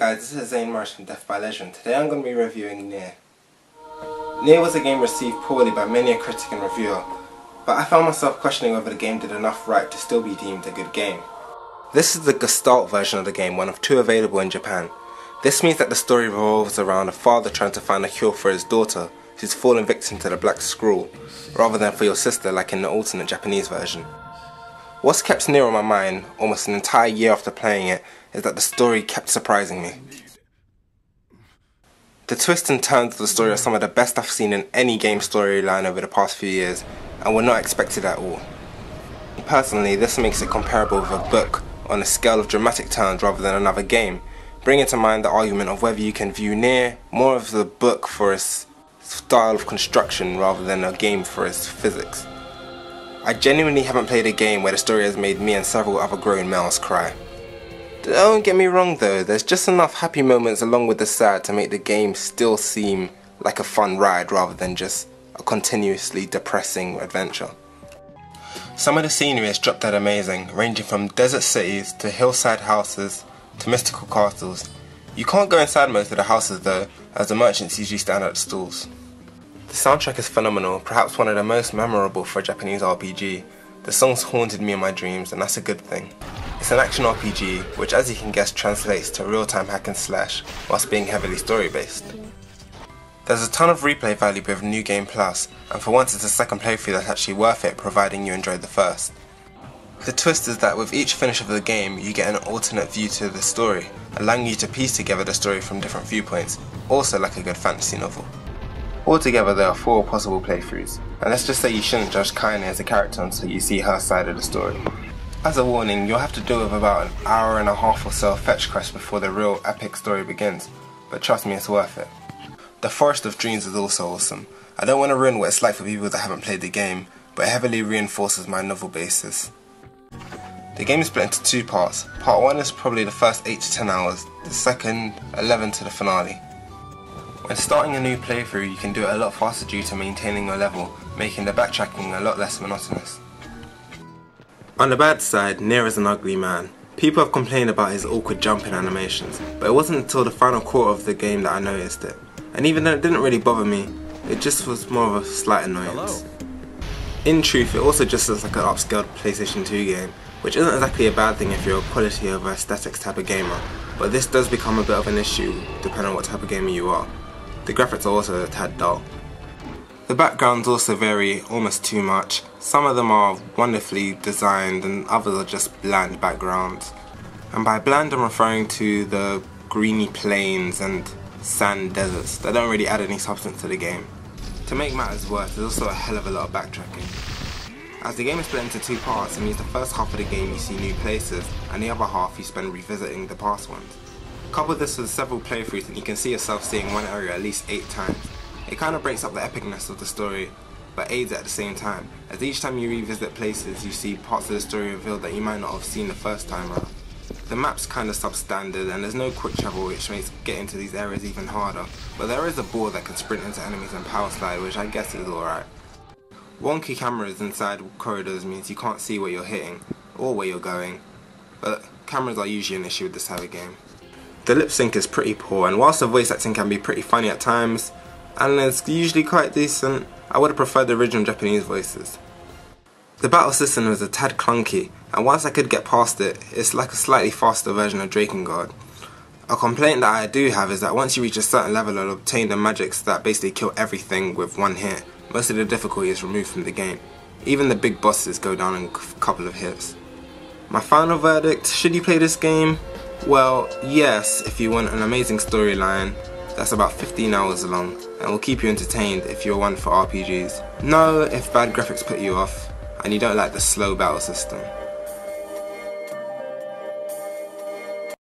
guys, this is Zane SAZ from Death by Legend. Today I'm going to be reviewing Nier. Nier was a game received poorly by many a critic and reviewer, but I found myself questioning whether the game did enough right to still be deemed a good game. This is the Gestalt version of the game, one of two available in Japan. This means that the story revolves around a father trying to find a cure for his daughter, who's fallen victim to the Black Scroll, rather than for your sister like in the alternate Japanese version. What's kept Nier on my mind almost an entire year after playing it is that the story kept surprising me. The twists and turns of the story are some of the best I've seen in any game storyline over the past few years, and were not expected at all. Personally, this makes it comparable with a book on a scale of dramatic turns rather than another game, bringing to mind the argument of whether you can view Nier more as a book for its style of construction rather than a game for its physics. I genuinely haven't played a game where the story has made me and several other grown males cry. Don't get me wrong though, there's just enough happy moments along with the sad to make the game still seem like a fun ride rather than just a continuously depressing adventure. Some of the scenery is drop dead amazing, ranging from desert cities to hillside houses to mystical castles. You can't go inside most of the houses though, as the merchants usually stand at the stalls. The soundtrack is phenomenal, perhaps one of the most memorable for a Japanese RPG. The songs haunted me in my dreams, and that's a good thing. It's an action RPG, which as you can guess translates to real-time hack and slash, whilst being heavily story-based. There's a ton of replay value with New Game Plus, and for once it's a second playthrough that's actually worth it, providing you enjoyed the first. The twist is that with each finish of the game, you get an alternate view to the story, allowing you to piece together the story from different viewpoints, also like a good fantasy novel. Altogether there are 4 possible playthroughs, and let's just say you shouldn't judge Kaine as a character until you see her side of the story. As a warning, you'll have to deal with about an hour and a half or so of fetch quests before the real epic story begins, but trust me, it's worth it. The Forest of Dreams is also awesome. I don't want to ruin what it's like for people that haven't played the game, but it heavily reinforces my novel basis. The game is split into 2 parts. Part 1 is probably the first 8 to 10 hours, the second 11 to the finale. When starting a new playthrough, you can do it a lot faster due to maintaining your level, making the backtracking a lot less monotonous. On the bad side, Nier is an ugly man. People have complained about his awkward jumping animations, but it wasn't until the final quarter of the game that I noticed it. And even though it didn't really bother me, it just was more of a slight annoyance. In truth, it also just looks like an upscaled PlayStation 2 game, which isn't exactly a bad thing if you're a quality over aesthetics type of gamer, but this does become a bit of an issue depending on what type of gamer you are. The graphics are also a tad dull. The backgrounds also vary almost too much. Some of them are wonderfully designed and others are just bland backgrounds. And by bland I'm referring to the greeny plains and sand deserts that don't really add any substance to the game. To make matters worse, there's also a hell of a lot of backtracking. As the game is split into 2 parts, it means the first half of the game you see new places and the other half you spend revisiting the past ones. Couple this with several playthroughs and you can see yourself seeing one area at least 8 times. It kind of breaks up the epicness of the story, but aids it at the same time, as each time you revisit places you see parts of the story revealed that you might not have seen the first time around. The map's kind of substandard and there's no quick travel, which makes getting to these areas even harder, but there is a board that can sprint into enemies and power slide, which I guess is alright. Wonky cameras inside corridors means you can't see where you're hitting, or where you're going, but cameras are usually an issue with this type of game. The lip sync is pretty poor, and whilst the voice acting can be pretty funny at times, and it's usually quite decent, I would have preferred the original Japanese voices. The battle system is a tad clunky, and whilst I could get past it, it's like a slightly faster version of Drakengard. A complaint that I do have is that once you reach a certain level you'll obtain the magics that basically kill everything with one hit. Most of the difficulty is removed from the game. Even the big bosses go down in a couple of hits. My final verdict, should you play this game? Well, yes, if you want an amazing storyline that's about 15 hours long and will keep you entertained if you're one for RPGs. No, if bad graphics put you off and you don't like the slow battle system.